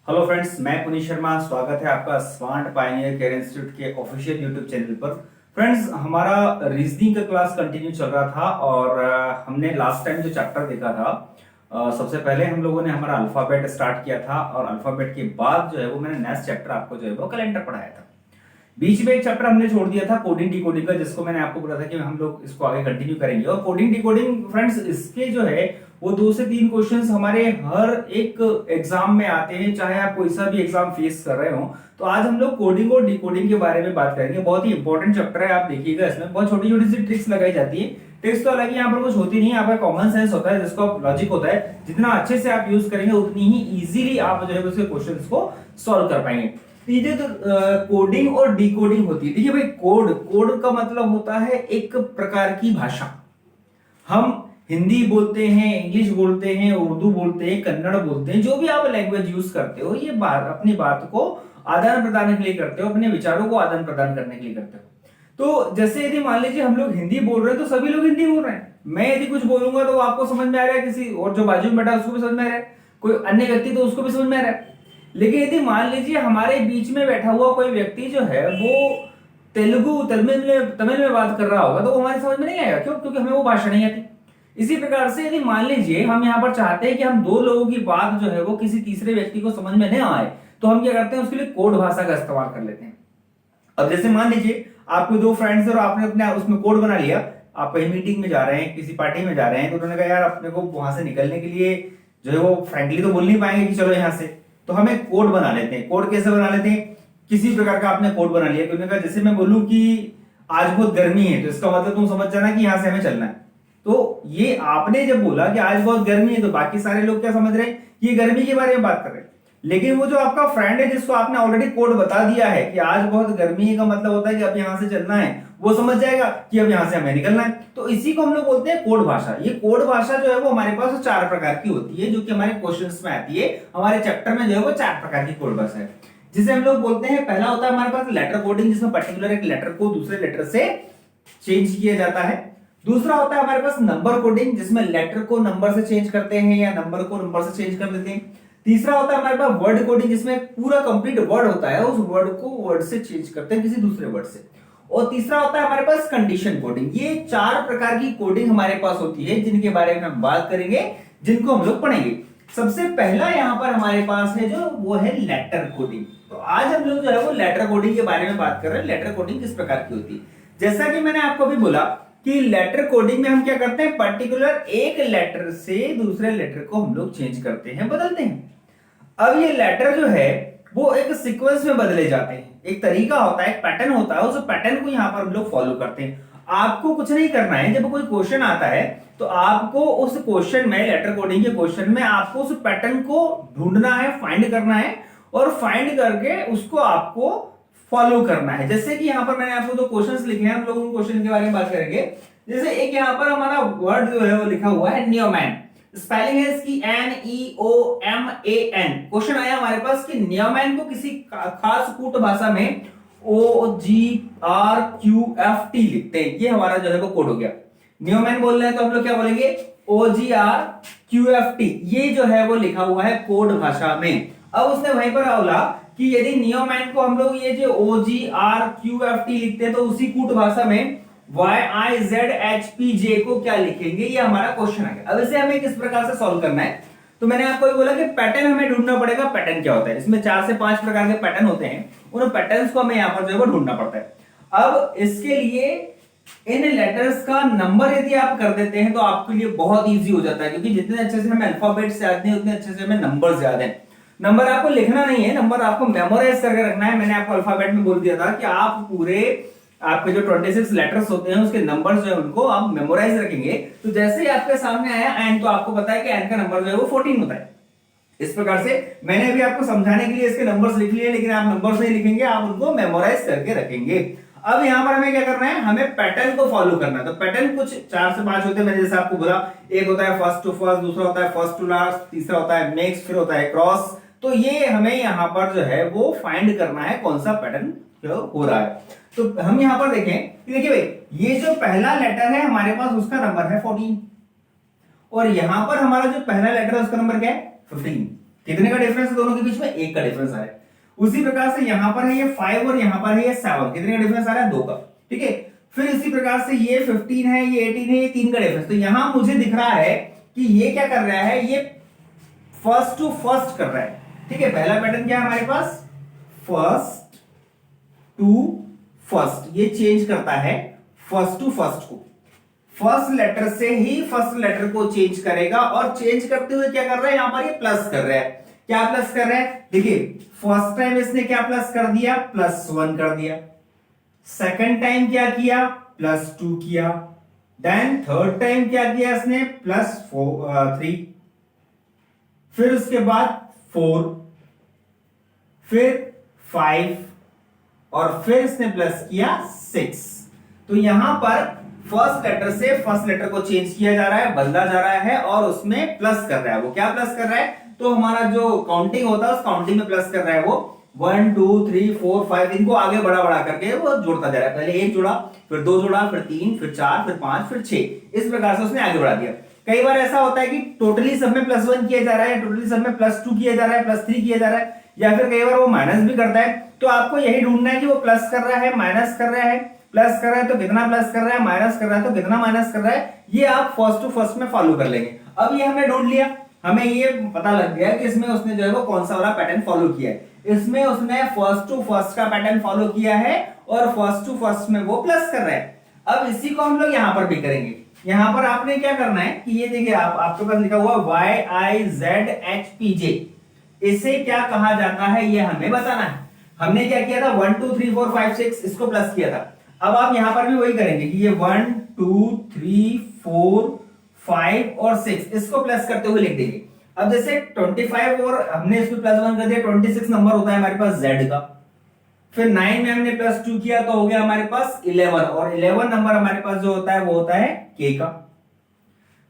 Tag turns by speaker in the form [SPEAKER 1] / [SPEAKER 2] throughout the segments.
[SPEAKER 1] Hello friends, मैं पुनीत शर्मा। स्वागत है आपका स्मार्ट पायनियर केयर इंस्टीट्यूट के ऑफिशियल यूट्यूब चैनल पर। फ्रेंड्स, हमारा रीजनिंग का क्लास कंटिन्यू चल रहा था और हमने लास्ट टाइम जो चैप्टर देखा था, सबसे पहले हम लोगों ने हमारा अल्फाबेट स्टार्ट किया था और अल्फाबेट के बाद जो है वो मैंने नेक्स्ट चैप्टर आपको जो है वो कैलेंडर पढ़ाया था। बीच में एक चैप्टर हमने छोड़ दिया था कोडिंग डिकोडिंग का, जिसको मैंने आपको बोला था कि हम लोग इसको आगे कंटिन्यू करेंगे। और कोडिंग डिकोडिंग फ्रेंड्स, इसके जो है वो 2 से 3 क्वेश्चंस हमारे हर एक एग्जाम में आते हैं, चाहे आप कोई सा भी एग्जाम फेस कर रहे हो। तो आज हम लोग कोडिंग और डिकोडिंग के बारे में बात करेंगे। बहुत ही इंपॉर्टेंट चैप्टर है, आप देखिएगा। इसमें बहुत छोटी छोटी सी ट्रिक्स लगाई जाती है। ट्रिक्स तो अलग यहाँ पर कुछ होती नहीं है, आपका कॉमन सेंस होता है, जिसको लॉजिक होता है। जितना अच्छे से आप यूज करेंगे उतनी ही इजीली आप जो है उसके क्वेश्चंस को सॉल्व कर पाएंगे। ये जो कोडिंग और डिकोडिंग होती है, देखिए भाई, कोड का मतलब होता है एक प्रकार की भाषा। हम हिंदी बोलते हैं, इंग्लिश बोलते हैं, उर्दू बोलते हैं, कन्नड़ बोलते हैं, जो भी आप लैंग्वेज यूज करते हो, ये बात अपनी बात को आदान प्रदान के लिए करते हो, अपने विचारों को आदान प्रदान करने के लिए करते हो। तो जैसे यदि मान लीजिए हम लोग हिंदी बोल रहे हैं तो सभी लोग हिंदी बोल रहे हैं। मैं यदि कुछ बोलूंगा तो आपको समझ में आ रहा है, किसी और जो बाजू में बैठा है उसको भी समझ में आ रहा है, कोई अन्य व्यक्ति तो उसको भी समझ में आ रहा है। लेकिन यदि मान लीजिए हमारे बीच में बैठा हुआ कोई व्यक्ति जो है वो तमिल में बात कर रहा होगा तो वो हमारे समझ में नहीं आएगा। क्यों? क्योंकि हमें वो भाषा नहीं आती। इसी प्रकार से यदि मान लीजिए हम यहाँ पर चाहते हैं कि हम 2 लोगों की बात जो है वो किसी तीसरे व्यक्ति को समझ में नहीं आए, तो हम क्या करते हैं, उसके लिए कोड भाषा का इस्तेमाल कर लेते हैं। अब जैसे मान लीजिए आपके 2 फ्रेंड्स और आपने अपने उसमें कोड बना लिया। आप कहीं मीटिंग में जा रहे हैं, किसी पार्टी में जा रहे हैं, तो उन्होंने कहा यार अपने को वहां से निकलने के लिए जो है वो फ्रेंकली तो बोल नहीं पाएंगे कि चलो यहाँ से, तो हम एक कोड बना लेते हैं। कोड कैसे बना लेते हैं? किसी प्रकार का आपने कोड बना लिया कि उन्होंने कहा जैसे मैं बोलूं कि आज बहुत गर्मी है, तो इसका मतलब तुम समझ जाना कि यहां से हमें चलना है। तो ये आपने जब बोला कि आज बहुत गर्मी है, तो बाकी सारे लोग क्या समझ रहे हैं कि ये गर्मी के बारे में बात कर रहे हैं। लेकिन वो जो आपका फ्रेंड है जिसको आपने ऑलरेडी कोड बता दिया है कि आज बहुत गर्मी है, का मतलब होता है कि अब यहां से चलना है, वो समझ जाएगा कि अब यहां से हमें निकलना है। तो इसी को हम लोग बोलते हैं कोड भाषा। ये कोड भाषा जो है वो हमारे पास 4 प्रकार की होती है, जो कि हमारे क्वेश्चंस में आती है। हमारे चैप्टर में जो है वो 4 प्रकार की कोड भाषा है, जिसे हम लोग बोलते हैं। पहला होता है हमारे पास लेटर कोडिंग, जिसमें पर्टिकुलर एक लेटर को दूसरे लेटर से चेंज किया जाता है। दूसरा होता है हमारे पास नंबर कोडिंग, जिसमें लेटर को नंबर से चेंज करते हैं या नंबर को नंबर से चेंज कर देते हैं। तीसरा होता है हमारे पास वर्ड कोडिंग, जिसमें पूरा कंप्लीट वर्ड होता है, उस वर्ड को वर्ड से चेंज करते हैं किसी दूसरे वर्ड से। और तीसरा होता है हमारे पास कंडीशन कोडिंग। ये 4 प्रकार की कोडिंग हमारे पास होती है, जिनके बारे में हम बात करेंगे, जिनको हम लोग पढ़ेंगे। सबसे पहला यहां पर हमारे पास है जो वो है लेटर कोडिंग। तो आज हम लोग जो है वो लेटर कोडिंग के बारे में बात कर रहे हैं। लेटर कोडिंग किस प्रकार की होती है? जैसा कि मैंने आपको भी बोला कि लेटर कोडिंग में हम क्या करते हैं, पर्टिकुलर एक लेटर से दूसरे लेटर को हम लोग चेंज करते हैं, बदलते हैं। अब ये लेटर जो है वो एक सीक्वेंस में बदले जाते हैं। एक तरीका होता है, एक पैटर्न होता है, उस पैटर्न को यहां पर हम लोग फॉलो करते हैं। आपको कुछ नहीं करना है। जब कोई क्वेश्चन आता है तो आपको उस क्वेश्चन में, लेटर कोडिंग के क्वेश्चन में, आपको उस पैटर्न को ढूंढना है, फाइंड करना है, और फाइंड करके उसको आपको फॉलो करना है। जैसे कि यहाँ पर मैंने आपको 2 क्वेश्चंस लिखे हैं, हम लोग उन क्वेश्चन के बारे में बात करेंगे। जैसे एक यहाँ पर हमारा वर्ड जो है वो लिखा हुआ है नियोमैन। स्पेलिंग है इसकी NEOMAN। क्वेश्चन आया हमारे पास कि नियोमैन को किसी खास कूट भाषा में OGRQFT लिखते हैं। ये हमारा जो है वो कोड हो गया। नियोमैन बोल रहे हैं तो हम लोग क्या बोलेंगे, OGRQFT। ये जो है वो लिखा हुआ है कोड भाषा में। अब उसने वहीं पर बोला कि यदि नियोमैन को हम लोग ये जो OGRQFT लिखते हैं तो उसी कूट भाषा में YIZHPJ को क्या लिखेंगे, ये हमारा क्वेश्चन है। अब इसे हमें किस प्रकार से सॉल्व करना है, तो मैंने आपको ये बोला कि पैटर्न हमें ढूंढना पड़ेगा। पैटर्न क्या होता है? इसमें 4 से 5 प्रकार के पैटर्न होते हैं, उन पैटर्न्स को हमें यहाँ पर जो है वो ढूंढना पड़ता है। अब इसके लिए इन लेटर्स का नंबर यदि आप कर देते हैं तो आपके लिए बहुत ईजी हो जाता है, क्योंकि जितने अच्छे से हमें अल्फाबेट्स याद नहीं उतने अच्छे से हमें नंबर्स याद है। नंबर आपको लिखना नहीं है, नंबर आपको मेमोराइज करके रखना है। मैंने आपको अल्फाबेट में बोल दिया था कि आप पूरे आपके जो 26 लेटर्स होते हैं उसके नंबर्स जो है उनको आप मेमोराइज रखेंगे। तो जैसे ही आपके सामने आया एन, तो आपको पता है कि एन का नंबर जो है वो 14 होता है। इस प्रकार से मैंने अभी आपको समझाने के लिए इसके नंबर्स लिख लिए, लेकिन आप नंबर्स नहीं लिखेंगे, आप उनको मेमोराइज करके रखेंगे। अब यहां पर हमें क्या करना है, हमें पैटर्न को फॉलो करना है। तो पैटर्न कुछ 4 से 5 होते हैं। मैंने जैसे आपको बोला, एक होता है फर्स्ट टू फर्स्ट, दूसरा होता है फर्स्ट टू लास्ट, तीसरा होता है मिक्स, फिर होता है क्रॉस। तो ये हमें यहाँ पर जो है वो फाइंड करना है कौन सा पैटर्न हो रहा है। तो हम यहाँ पर देखें कि देखिए भाई, ये जो पहला लेटर है हमारे पास उसका नंबर है 14, और यहां पर हमारा जो पहला लेटर है उसका नंबर क्या है, 15। कितने का डिफरेंस है दोनों के बीच में? 1 का डिफरेंस आ रहा है। उसी प्रकार से यहां पर है ये 5 और यहां पर है ये 7, कितने का डिफरेंस आ रहा है? 2 का। ठीक है, फिर इसी प्रकार से ये 15 है, ये 18 है, ये 3 का डिफरेंस। तो यहां मुझे दिख रहा है कि ये क्या कर रहा है, ये फर्स्ट टू फर्स्ट कर रहा है। ठीक है, पहला पैटर्न क्या है हमारे पास? फर्स्ट टू फर्स्ट, ये चेंज करता है फर्स्ट टू फर्स्ट को, फर्स्ट लेटर से ही फर्स्ट लेटर को चेंज करेगा, और चेंज करते हुए क्या कर रहा है, यहां पर ये प्लस कर रहा है। क्या प्लस कर रहा है? देखिए, फर्स्ट टाइम इसने क्या प्लस कर दिया? +1 कर दिया। सेकंड टाइम क्या किया? +2 किया। देन थर्ड टाइम क्या किया इसने? +3, फिर उसके बाद 4, फिर 5, और फिर इसने प्लस किया 6। तो यहां पर फर्स्ट लेटर से फर्स्ट लेटर को चेंज किया जा रहा है, बदला जा रहा है, और उसमें प्लस कर रहा है। वो क्या प्लस कर रहा है? तो हमारा जो काउंटिंग होता है उस काउंटिंग में प्लस कर रहा है वो 1 2 3 4 5, इनको आगे बढ़ा बढ़ा करके वो जोड़ता जा रहा है। पहले 1 जोड़ा, फिर 2 जोड़ा, फिर 3, फिर 4, फिर 5, फिर 6, इस प्रकार से उसने आगे बढ़ा दिया। कई बार ऐसा होता है कि टोटली सब में +1 किया जा रहा है, टोटली सब में +2 किया जा रहा है, +3 किया जा रहा है, या फिर कई बार वो माइनस भी करता है। तो आपको यही ढूंढना है कि वो प्लस कर रहा है, माइनस कर रहा है, प्लस कर रहा है तो कितना प्लस कर रहा है, माइनस कर रहा है तो कितना माइनस कर रहा है। ये आप फर्स्ट टू फर्स्ट में फॉलो कर लेंगे। अब ये हमने ढूंढ लिया, हमें ये पता लग गया कि इसमें उसने जो है वो कौन सा वाला पैटर्न फॉलो किया है। इसमें उसने फर्स्ट टू फर्स्ट का पैटर्न फॉलो किया है, और फर्स्ट टू फर्स्ट में वो प्लस कर रहा है। अब इसी को हम लोग यहां पर भी करेंगे। यहां पर आपने क्या करना है कि ये देखिए, आपके पास लिखा हुआ YIZHPJ, इसे क्या कहा जाता है ये हमें बताना है। हमने क्या किया था? 1 2 3 4 5 6 इसको प्लस किया था। अब आप यहां पर भी वही करेंगे कि ये 1 2 3 4 5 और 6 इसको प्लस करते हुए लिख देंगे। अब जैसे 25 और हमने इसमें +1 कर दिया, 26 नंबर होता है हमारे पास Z का। फिर 9 में हमने +2 किया तो हो गया हमारे पास 11, और 11 नंबर हमारे पास जो होता है वो होता है K का।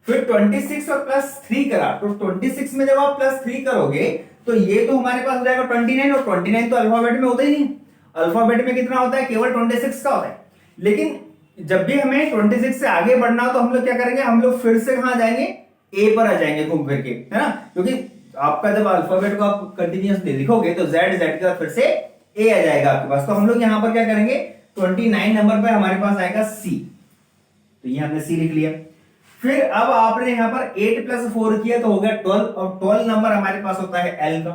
[SPEAKER 1] फिर 26 और +3 करा, तो 26 में जब आप +3 करोगे तो ये तो हमारे पास हो जाएगा 29, और 29 तो अल्फाबेट में होता ही नहीं। अल्फाबेट में कितना होता है? केवल 26 का होता है। लेकिन जब भी हमें 26 से आगे बढ़ना हो तो हम लोग क्या करेंगे? हम लोग फिर से कहां जाएंगे? ए पर आ जाएंगे घूम करके, है ना? क्योंकि आपका जब अल्फाबेट को आप कंटिन्यूअसली लिखोगे तो Z के बाद फिर से ए आ जाएगा आपके पास। तो हम लोग यहां पर क्या करेंगे? 29 नंबर पे हमारे पास आएगा C, तो ये हमने C लिख लिया। फिर अब आपने यहां पर 8 + 4 किया तो हो गया 12, और 12 नंबर हमारे पास होता है L का।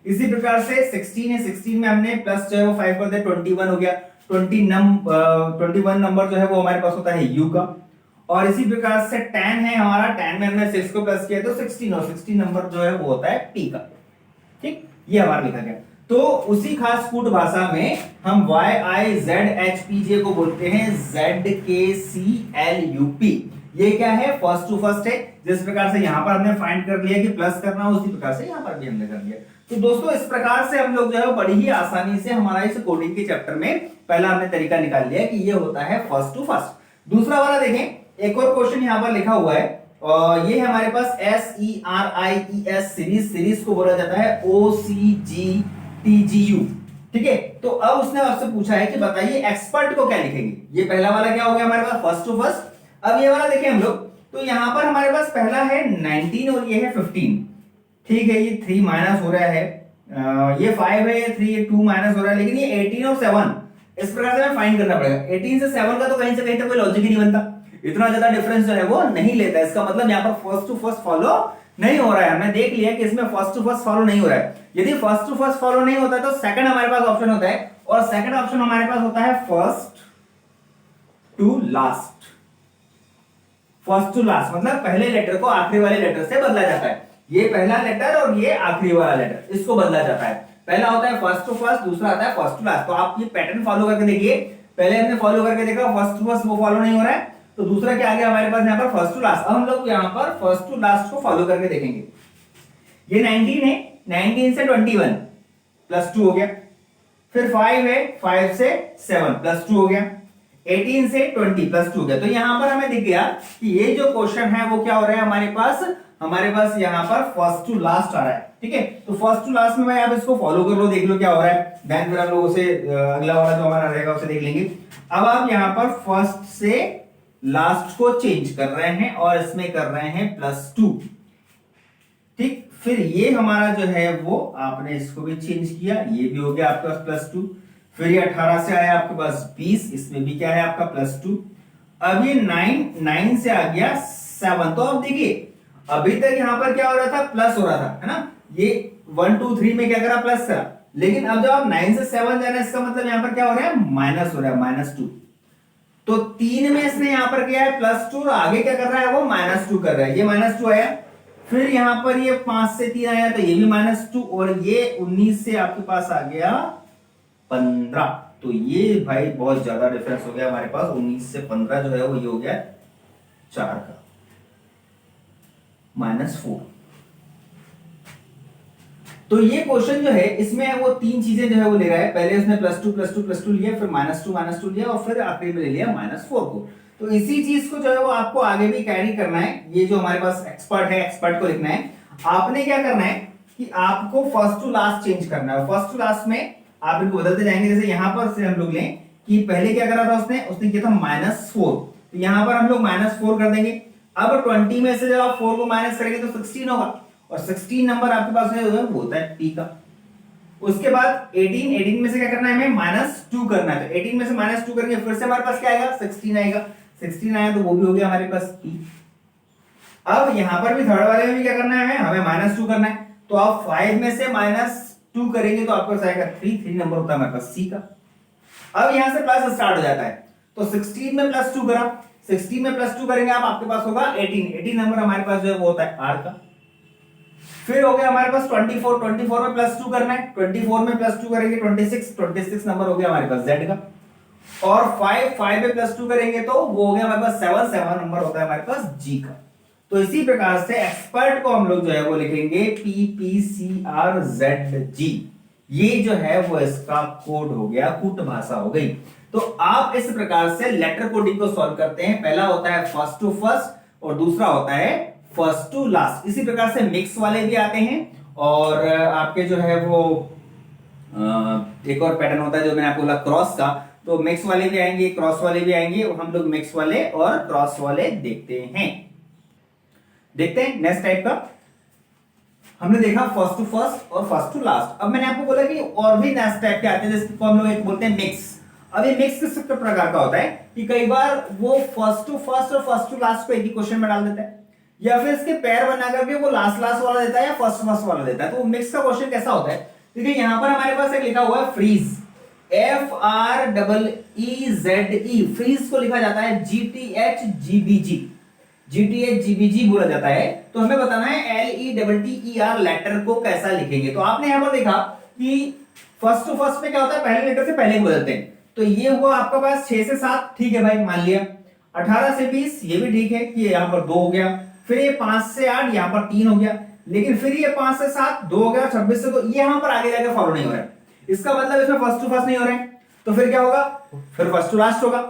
[SPEAKER 1] इसी प्रकार से 16 है, 16 में हमने प्लस जो है वो 5 कर दिया, 21 हो गया। 21 नंबर जो है वो हमारे पास होता है U का। और इसी प्रकार से 10 है हमारा, 10 में हमने 6 को प्लस किया तो 16, और 16 नंबर जो है वो होता है P का। ठीक, ये हमारा लिखा गया। तो उसी खास कूट भाषा में हम YIZHPJ को बोलते हैं ZKCLUP। ये क्या है? फर्स्ट टू फर्स्ट है। जिस प्रकार से यहां पर हमने फाइंड कर लिया कि प्लस करना है, उसी प्रकार से यहां पर भी हमने कर लिया। तो दोस्तों, इस प्रकार से हम लोग जो है बड़ी ही आसानी से हमारा इस कोडिंग के चैप्टर में पहला हमने तरीका निकाल लिया कि ये होता है फर्स्ट टू फर्स्ट। दूसरा वाला देखें, एक और क्वेश्चन यहां पर लिखा हुआ है, और ये है हमारे पास SERIES सीरीज को बोला जाता है OCGTGU। ठीक है, तो अब उसने आपसे पूछा है कि बताइए एक्सपर्ट को क्या लिखेंगे। ये पहला वाला क्या हो गया हमारे पास? First to first. अब ये वाला देखें हम लोग, तो यहां पर हमारे पास पहला है 19 और ये है 15। ठीक है, ये 3 माइनस हो रहा है, ये 5 है, ये 3, ये 2 माइनस हो रहा है, लेकिन ये 18 और 7 इस प्रकार से हमें फाइंड करना पड़ेगा। 18 से 7 का तो कहीं से कहीं तक कोई लॉजिक ही नहीं बनता, इतना ज्यादा डिफरेंस जो है वो नहीं लेता। इसका मतलब यहाँ पर फर्स्ट टू फर्स्ट फॉलो नहीं हो रहा है। हमने देख लिया कि इसमें फर्स्ट टू फर्स्ट फॉलो नहीं हो रहा है। यदि फर्स्ट टू फर्स्ट फॉलो नहीं होता है तो सेकंड हमारे पास ऑप्शन होता है, और सेकंड ऑप्शन हमारे पास होता है first to last. First to last मतलब पहले लेटर को आखिरी वाले लेटर से बदला जाता है। ये पहला लेटर और ये आखिरी वाला लेटर, इसको बदला जाता है। पहला होता है फर्स्ट टू फर्स्ट, दूसरा आता है फर्स्ट टू लास्ट। तो आप ये पैटर्न फॉलो करके देखिए। पहले हमने फॉलो करके देखा फर्स्ट टू फर्स्ट, वो फॉलो नहीं हो रहा है, तो दूसरा क्या आ गया हमारे पास यहाँ पर फर्स्ट टू लास्ट। अब हम लोग यहाँ पर फर्स्ट टू लास्ट को फॉलो करके देखेंगे। ये 19 है, 19 से 21 +2 हो गया। फिर 5 है, 5 से 7 +2 हो गया। 18 से 20 +2 हो गया। तो यहां पर हमें दिख गया कि ये जो क्वेश्चन है वो क्या हो रहा है हमारे पास यहां पर फर्स्ट टू लास्ट आ रहा है। ठीक है, तो फर्स्ट टू लास्ट में मैं आप इसको फॉलो कर लो, देख लो क्या हो रहा है। देन फिर हम लोग उसे अगला वाला जो हमारा रहेगा उसे देख लेंगे। अब आप यहां पर फर्स्ट से लास्ट को चेंज कर रहे हैं और इसमें कर रहे हैं +2। ठीक, फिर ये हमारा जो है वो आपने इसको भी चेंज किया, ये भी हो गया आपके पास +2। फिर ये 18 से आया आपके पास 20, इसमें भी क्या है आपका +2। अब ये 9 से आ गया 7। तो अब देखिए अभी तक यहां पर क्या हो रहा था, प्लस हो रहा था, है ना। ये 1 2 3 में क्या करा, प्लस करा। लेकिन अब जब आप 9 से 7 जाना, इसका मतलब यहां पर क्या हो रहा है, माइनस हो रहा है, -2। तो 3 में इसने यहां पर किया है +2 और आगे क्या कर रहा है वो -2 कर रहा है। ये -2 आया, फिर यहां पर ये 5 से 3 आया तो ये भी -2, और ये 19 से आपके पास आ गया 15। तो ये भाई बहुत ज्यादा डिफरेंस हो गया हमारे पास। 19 से 15 जो है वो ये हो गया 4 का -4। तो ये क्वेश्चन जो है इसमें वो तीन चीजें जो है वो ले रहा है। पहले उसने +2 लिया, फिर -2 लिया, और फिर आखिरी में ले लिया -4 को। तो इसी चीज को जो है वो आपको आगे भी कैरी करना है। ये जो हमारे पास एक्सपर्ट है, एक्सपर्ट को लिखना है। आपने क्या करना है कि आपको फर्स्ट टू लास्ट चेंज करना है। फर्स्ट टू लास्ट में आप इनको बदलते जाएंगे। जैसे यहां पर से हम लोग लें कि पहले क्या करा था उसने किया था -4, तो यहां पर हम लोग -4 कर देंगे। अब 20 में से जब आप 4 को माइनस करेंगे तो 16 होगा, और 16 नंबर आपके पास वो होता है P का। उसके बाद 18 में से क्या करना है, हमें -2 करना है। तो 18 में से -2 करेंगे, फिर से हमारे पास क्या आएगा, 16 आएगा। 16 आया तो वो भी हो गया हमारे पास P। अब यहां पर भी थर्ड वाले में भी क्या करना है, हमें -2 करना है। तो आप 5 में से -2 करेंगे तो आपके पास आएगा 3 नंबर होता है हमारे पास C का। अब यहां से प्लस स्टार्ट हो जाता है, तो 16 में +2 करा, 16 में +2 करेंगे आप, आपके पास होगा 18 नंबर हमारे पास जो है वो होता है R का। फिर हो गया हमारे पास 24 में +2 करना है, 24 में +2 करेंगे 26 नंबर हो गया हमारे पास Z का। और 5 में +2 करेंगे तो वो हो गया हमारे पास 7 नंबर होता है हमारे पास G का। तो इसी प्रकार से एक्सपर्ट को हम लोग जो है वो लिखेंगे PPCRZG। ये जो है वो इसका कोड हो गया, कूट भाषा हो गई। तो आप इस प्रकार से लेटर कोडिंग को सॉल्व करते हैं। पहला होता है फर्स्ट टू फर्स्ट और दूसरा होता है फर्स्ट टू लास्ट। इसी प्रकार से मिक्स वाले भी आते हैं, और आपके जो है वो एक और पैटर्न होता है जो मैंने आपको बोला क्रॉस का। तो मिक्स वाले भी आएंगे, क्रॉस वाले भी आएंगे। हम लोग मिक्स वाले और क्रॉस वाले देखते हैं। नेक्स्ट टाइप का हमने देखा फर्स्ट टू फर्स्ट और फर्स्ट टू लास्ट। अब मैंने आपको बोला कि और भी नेक्स्ट टाइप के आते हैं, जिसको हम लोग एक बोलते हैं मिक्स। अब ये मिक्स किस प्रकार का होता है कि कई बार वो फर्स्ट टू फर्स्ट और फर्स्ट टू लास्ट को एक ही क्वेश्चन में डाल देता है, या फिर इसके पैर बना करके वो लास्ट वाला देता है या फर्स्ट वाला देता है। तो मिक्स का क्वेश्चन कैसा होता है, देखिए यहां पर हमारे पास एक लिखा हुआ है फ्रीज, FREEZE। फ्रीज को लिखा जाता है GTHGBG बोला जाता है। तो हमें बताना है LETTER लेटर को कैसा लिखेंगे। तो आपने यहां पर देखा कि फर्स्ट टू फर्स्ट में क्या होता है, पहले लेटर से पहले बदलते हैं। तो ये हुआ आपका पास 6 से 7, ठीक है भाई मान लिया। 18 से 20 ये भी ठीक है कि यहां पर 2 हो गया। फिर ये 5 से 8 यहां पर 3 हो गया। लेकिन फिर ये 5 से 7 2 हो गया, 26 से 2 ये यहां पर आगे जाके फॉलो नहीं हो रहा है। इसका मतलब इसमें फर्स्ट टू फर्स्ट नहीं हो रहे हैं, तो फिर क्या होगा, फिर फर्स्ट टू लास्ट होगा।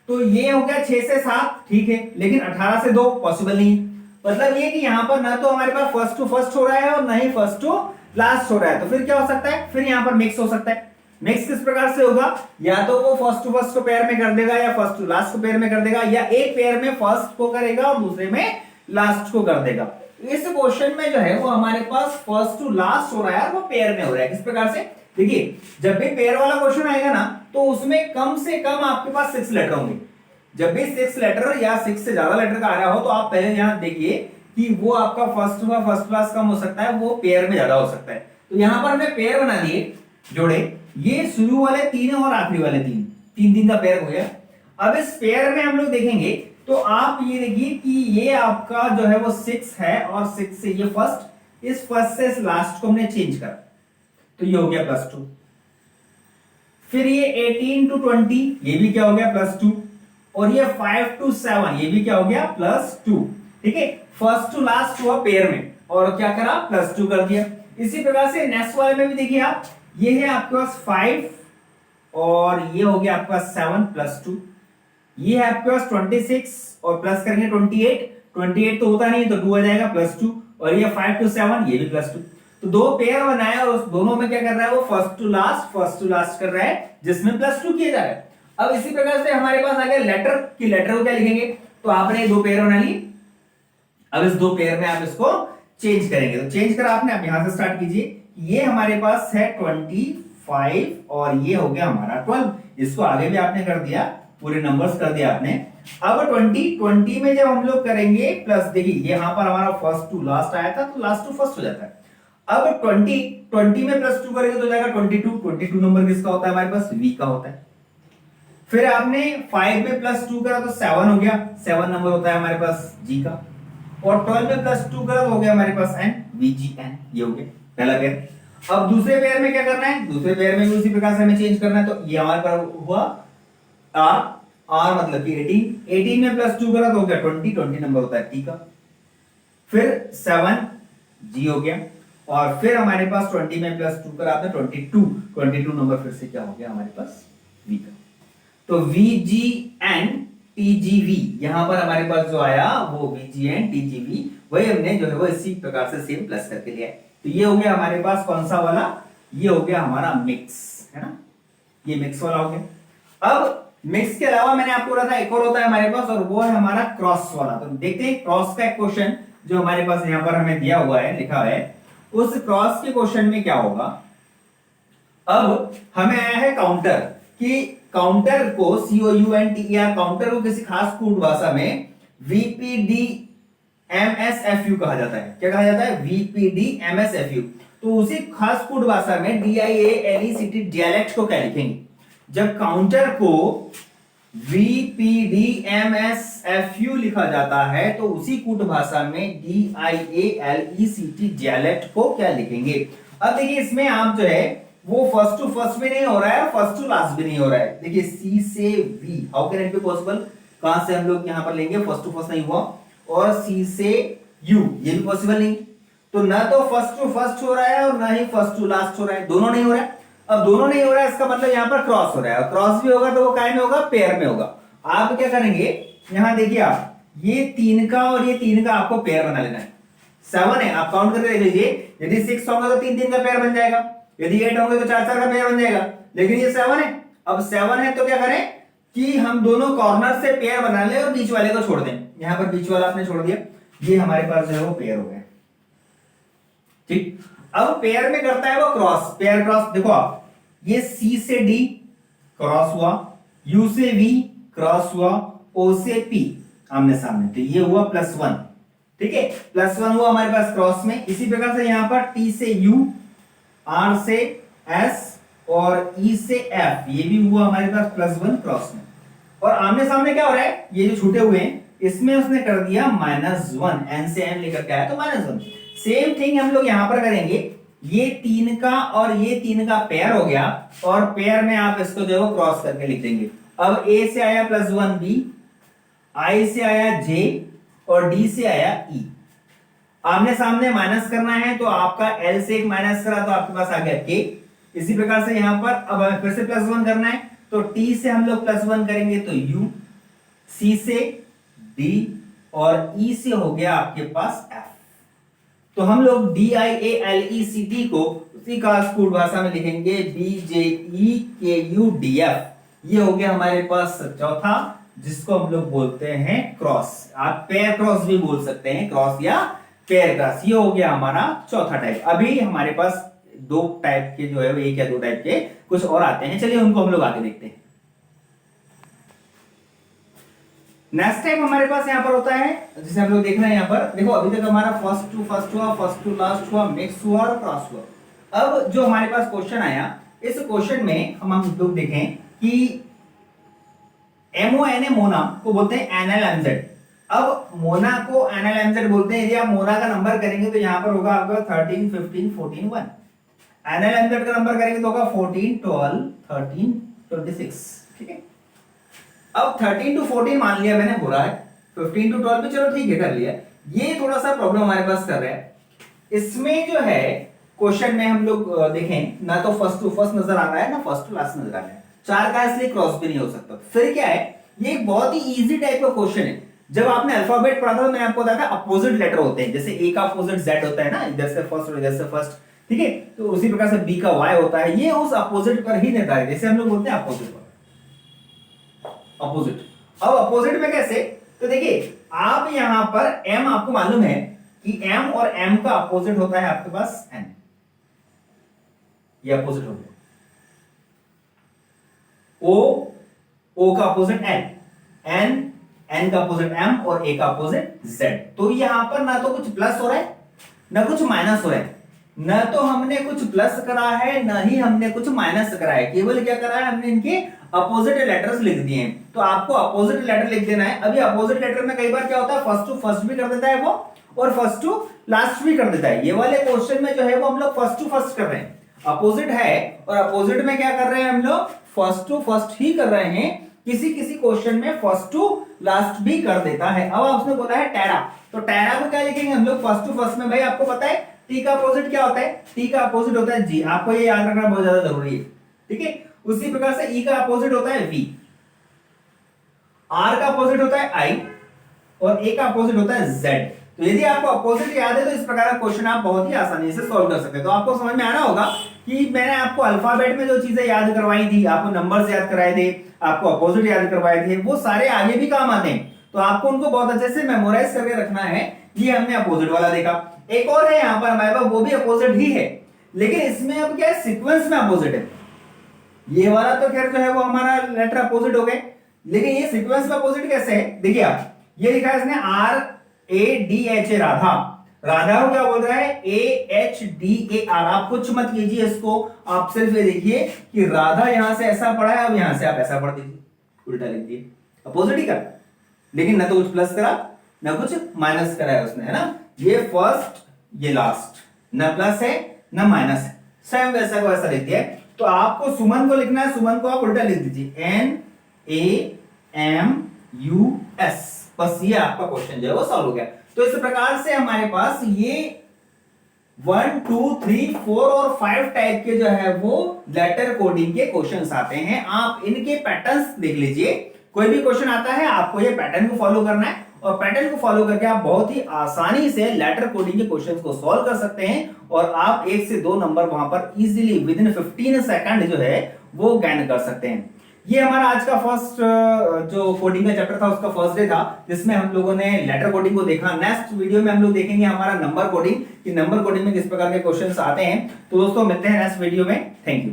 [SPEAKER 1] तो ये हो गया 6 से 7, ठीक है। लेकिन 18 से 2 पॉसिबल नहीं है। मतलब ये कि यहां पर ना तो हमारे पास फर्स्ट टू फर्स्ट हो रहा है और ना ही फर्स्ट टू लास्ट हो रहा है। तो फिर क्या हो सकता है, फिर यहां पर मिक्स हो सकता है। मिक्स किस प्रकार से होगा, या तो वो फर्स्ट टू फर्स्ट को पेयर में कर देगा, या फर्स्ट टू लास्ट को पेयर में कर देगा, या एक पेयर में फर्स्ट को करेगा और दूसरे में लास्ट को कर देगा। इस क्वेश्चन में जो है वो हमारे पास फर्स्ट टू लास्ट हो रहा है और वो पेयर में हो रहा है। किस प्रकार से, देखिए जब भी पेयर वाला क्वेश्चन आएगा ना तो उसमें कम से कम आपके पास 6 लेटर होंगे। जब भी 6 लेटर या 6 से ज्यादा लेटर का आ रहा हो तो आप पहले यहां देखिए कि वो आपका फर्स्ट क्लास कम हो सकता है, वो पेयर में ज्यादा हो सकता है। तो यहां पर हमने पेयर बना दिए जोड़े, ये शुरू वाले 3 और आखिरी वाले 3 का पेयर हो गया। अब इस पेयर में हम लोग देखेंगे तो आप ये देखिए कि ये आपका जो है वो 6 है, और 6 से ये फर्स्ट, इस फर्स्ट से इस लास्ट को हमने चेंज करा तो ये हो गया +2। फिर ये 18 to 20 ये भी क्या हो गया +2, और ये 5 to 7 ये भी क्या हो गया +2, ठीक है। फर्स्ट टू लास्ट हुआ पेयर में, और क्या करा +2 कर दिया। इसी प्रकार से नेक्स्ट वाले में भी देखिए आप, ये है आपके पास 5 और ये हो गया आपका 7 +2, ये है आपके पास 26 और प्लस करेंगे 28 तो होता नहीं तो 2 आ जाएगा +2, और ये 5 to 7 ये भी +2। तो दो पेयर बनाया और उस दोनों में क्या कर रहा है वो फर्स्ट टू लास्ट कर रहा है, जिसमें +2 किया जा रहा है। अब इसी प्रकार से हमारे पास आ गया लेटर की, लेटर को क्या लिखेंगे, तो आपने 2 पेयर बना ली। अब इस 2 पेयर में आप इसको चेंज करेंगे। तो चेंज करा आपने, अब यहां से स्टार्ट कीजिए। ये हमारे पास है 25 और ये हो गया हमारा 12। इसको आगे भी आपने कर दिया, पूरे नंबर्स कर दिया आपने। अब 20 में जब हम लोग करेंगे प्लस, देखिए यहां पर हमारा फर्स्ट टू लास्ट आया था तो लास्ट टू फर्स्ट हो जाता है। अब 20 में प्लस 2 करेंगे तो जाएगा 22 नंबर किसका होता है हमारे पास, v का होता है। फिर आपने 5 में प्लस 2 करा तो 7 हो गया, 7 नंबर होता है हमारे पास g का। और 12 में प्लस 2 करा तो हो गया हमारे पास n, vgn, ये हो गया पहला पेयर। अब दूसरे पेयर में क्या करना है, दूसरे पेयर में भी उसी प्रकार से हमें चेंज करना है। तो ये हमारे पास हुआ r मतलब कि 18 में प्लस 2 करा तो हो गया 20 नंबर होता है t का। फिर 7 g हो गया, और फिर हमारे पास 20 में प्लस 2 करा तो 22 नंबर फिर से क्या हो गया हमारे पास, v का। तो vgn tgv यहां पर हमारे पास जो आया वो vgn tgv, वही हमने जो है वो इसी प्रकार से सेम प्लस करके लिया है। तो ये हो गया हमारे पास कौन सा वाला, ये हो गया हमारा मिक्स, है ना, ये मिक्स वाला हो गया। अब मिक्स के अलावा मैंने आपको बोला था एक और होता है हमारे पास, और वो है हमारा क्रॉस वाला। तो देखते हैं क्रॉस का एक क्वेश्चन जो हमारे पास यहाँ पर हमें दिया हुआ है, लिखा है, उस क्रॉस के क्वेश्चन में क्या होगा। अब हमें आया है काउंटर, कि काउंटर को COUNTER, काउंटर को किसी खास कोड भाषा में VPDMSFU कहा जाता है। क्या कहा जाता है, VPDMSFU। तो उसी खास कोड भाषा में DIALECT डायलेक्ट को क्या लिखेंगे, जब काउंटर को VPDMSFU लिखा जाता है तो उसी कूट भाषा में DIALECT डायलेक्ट को क्या लिखेंगे। अब देखिए इसमें आप जो है वो फर्स्ट टू फर्स्ट भी नहीं हो रहा है, फर्स्ट टू लास्ट भी नहीं हो रहा है। देखिए C से V, how can it be possible, कहां से हम लोग यहां पर लेंगे, फर्स्ट टू फर्स्ट नहीं हुआ, और C से U ये भी पॉसिबल नहीं। तो ना तो फर्स्ट टू फर्स्ट हो रहा है और ना ही फर्स्ट टू लास्ट हो रहा है, दोनों नहीं हो रहा है। अब दोनों नहीं हो रहा है इसका मतलब यहाँ पर क्रॉस हो रहा है, और क्रॉस भी होगा तो वो काय में होगा, पेयर में होगा। आप क्या करेंगे, यहां देखिए आप, ये 3 का और ये 3 का आपको पेयर बना लेना है। 7 है, आप काउंट करके देख लीजिए, यदि 6 होंगे तो 3 का पेयर बन जाएगा, यदि 8 होंगे तो 4 का पेयर बन जाएगा। लेकिन ये 7 है, अब 7 है तो क्या करें कि हम दोनों कॉर्नर से पेयर बना ले और बीच वाले को छोड़ दें। यहां पर बीच वाला आपने छोड़ दिया, ये हमारे पास जो है वो पेयर हो गया, ठीक। अब पेयर में करता है वो क्रॉस, पेयर क्रॉस। देखो आप, ये C से D क्रॉस हुआ, U से V क्रॉस हुआ, O से P आमने सामने, तो ये हुआ +1, ठीक है, +1 हुआ हमारे पास क्रॉस में। इसी प्रकार से यहां पर T से U, R से S और E से F, ये भी हुआ हमारे पास +1 क्रॉस में। और आमने सामने क्या हो रहा है, ये जो छूटे हुए हैं इसमें उसने कर दिया -1, N से N लेकर के आया तो -1। सेम थिंग हम लोग यहां पर करेंगे, ये 3 का और ये 3 का पेयर हो गया, और पेयर में आप इसको जो है क्रॉस करके लिख देंगे। अब A से आया +1 B, I से आया J और D से आया E। आमने सामने माइनस करना है तो आपका L से एक माइनस करा तो आपके पास आ गया K। इसी प्रकार से यहां पर अब हमें फिर से +1 करना है, तो T से हम लोग +1 करेंगे तो U, C से D और E से हो गया आपके पास F। तो हम लोग DIALECT को उसी खास कोड भाषा में लिखेंगे BJEKUDF। ये हो गया हमारे पास चौथा, जिसको हम लोग बोलते हैं क्रॉस। आप पेयर क्रॉस भी बोल सकते हैं, क्रॉस या पेयर क्रॉस। ये हो गया हमारा चौथा टाइप। अभी हमारे पास 2 टाइप के जो है, 1 या 2 टाइप के कुछ और आते हैं, चलिए उनको हम लोग आगे देखते हैं। नेक्स्ट टाइप हमारे पास यहां पर होता है, जिसे हम लोग देख रहे हैं यहां पर, देखो अभी तक हमारा फर्स्ट टू फर्स्ट हुआ, फर्स्ट टू लास्ट हुआ, मिक्स हुआ और क्रॉस हुआ। अब जो हमारे पास क्वेश्चन आया, इस क्वेश्चन में हम लोग देखें कि MONA मोना को बोलते हैं NLMZ। अब मोना को NLMZ बोलते हैं, यदि आप मोना का नंबर करेंगे तो यहां पर होगा आपका 13, 15, 14, 1। NLMZ का नंबर करेंगे तो होगा 14, 12, 13, 26, ठीक है। अब 13 to 14 मान लिया मैंने, बुरा है। 15 to 12 भी चलो ठीक है, कर लिया। ये थोड़ा सा प्रॉब्लम हमारे पास कर रहा है। इसमें जो है क्वेश्चन में हम लोग देखें, ना तो फर्स्ट टू फर्स्ट नजर आ रहा है, ना फर्स्ट टू लास्ट नजर आ रहा है। 4 का इसलिए क्रॉस भी नहीं हो सकता। फिर क्या है, ये एक बहुत ही इजी टाइप का क्वेश्चन है। जब आपने अल्फाबेट पढ़ा था तो मैंने आपको बताया था अपोजिट लेटर होते हैं, जैसे ए का अपोजिट जेड होता है ना, इधर से फर्स्ट और इधर से फर्स्ट, ठीक है। तो उसी प्रकार से बी का वाई होता है, ये उस अपोजिट पर ही निर्धारित है, जैसे हम लोग बोलते हैं अपोजिट पर, अपोजिट। अब अपोजिट में कैसे, तो देखिए आप यहां पर m आपको मालूम है कि m और m का अपोजिट होता है आपके पास n, ये अपोजिट हो गया। o का अपोजिट n का अपोजिट m और a का अपोजिट z। तो यहां पर ना तो कुछ प्लस हो रहा है ना कुछ माइनस हो रहा है, न तो हमने कुछ प्लस करा है ना ही हमने कुछ माइनस करा है, केवल क्या करा है हमने इनके अपोजिट लेटर्स लिख दिए हैं। तो आपको अपोजिट लेटर लिख देना है। अभी अपोजिट लेटर में कई बार क्या होता है, फर्स्ट टू फर्स्ट भी कर देता है वो और फर्स्ट टू लास्ट भी कर देता है। ये वाले क्वेश्चन में जो है वो हम लोग फर्स्ट टू फर्स्ट कर रहे हैं, अपोजिट है और अपोजिट में क्या कर रहे हैं हम लोग, फर्स्ट टू फर्स्ट ही कर रहे हैं। किसी किसी क्वेश्चन में फर्स्ट टू लास्ट भी कर देता है। अब आपने बोला है टेरा, तो टेरा को क्या लिखेंगे हम लोग फर्स्ट टू फर्स्ट में। भाई आपको पता है टी का अपोजिट क्या होता है, टी का अपोजिट होता है जी, आपको ये याद रखना बहुत ज्यादा जरूरी है, ठीक है। उसी प्रकार से ई का अपोजिट होता है वी, आर का अपोजिट होता है आई और ए का अपोजिट होता है जेड। तो यदि आपको अपोजिट याद है तो इस प्रकार का क्वेश्चन आप बहुत ही आसानी से सॉल्व कर सकते हैं। तो आपको समझ में आना होगा कि मैंने आपको अल्फाबेट में जो चीजें याद करवाई थी, आपको नंबर्स याद कराए थे, आपको अपोजिट याद करवाए थे, वो सारे आगे भी काम आते हैं। तो आपको उनको बहुत अच्छे से मेमोराइज करके रखना है। ये हमने अपोजिट वाला देखा। एक और है यहां पर हमारे पास, वो भी अपोजिट ही है, लेकिन इसमें अब क्या है, सीक्वेंस में अपोजिट है। ये वाला तो खैर जो है वो हमारा लेटर अपोजिट हो गए, लेकिन ये सीक्वेंस में अपोजिट कैसे है, देखिए आप, ये लिखा है इसने RADHA राधा, राधा को क्या बोल रहा है AHDAR। आप कुछ मत कीजिए इसको, आप सिर्फ ये देखिए कि राधा यहां से ऐसा पढ़ा है, अब यहां से आप ऐसा पढ़ दीजिए, उल्टा लिख दिए, अपोजिट ही कर, लेकिन ना तो कुछ प्लस करा ना कुछ माइनस करा है उसने, है ना। ये फर्स्ट ये लास्ट, ना प्लस है ना माइनस है, सेम वैसा को वैसा लिख दिया। तो आपको सुमन को लिखना है, सुमन को आप उल्टा लिख दीजिए NAMUS, बस ये आपका क्वेश्चन जो है वो सॉल्व हो गया। तो इस प्रकार से हमारे पास ये 1 2 3 4 और 5 टाइप के जो है वो लेटर कोडिंग के क्वेश्चंस आते हैं। आप इनके पैटर्न्स देख लीजिए, कोई भी क्वेश्चन आता है आपको ये पैटर्न को फॉलो करना है और पैटर्न को फॉलो करके आप बहुत ही आसानी से लेटर कोडिंग के क्वेश्चंस को सॉल्व कर सकते हैं और आप 1 से 2 नंबर वहां पर इजीली विद इन 15 सेकंड जो है वो गेन कर सकते हैं। ये हमारा आज का फर्स्ट जो कोडिंग का चैप्टर था उसका फर्स्ट डे था, जिसमें हम लोगों ने लेटर कोडिंग को देखा। नेक्स्ट वीडियो में हम लोग देखेंगे हमारा नंबर कोडिंग, कि नंबर कोडिंग में किस प्रकार के क्वेश्चंस आते हैं। तो दोस्तों मिलते हैं नेक्स्ट वीडियो में, थैंक यू।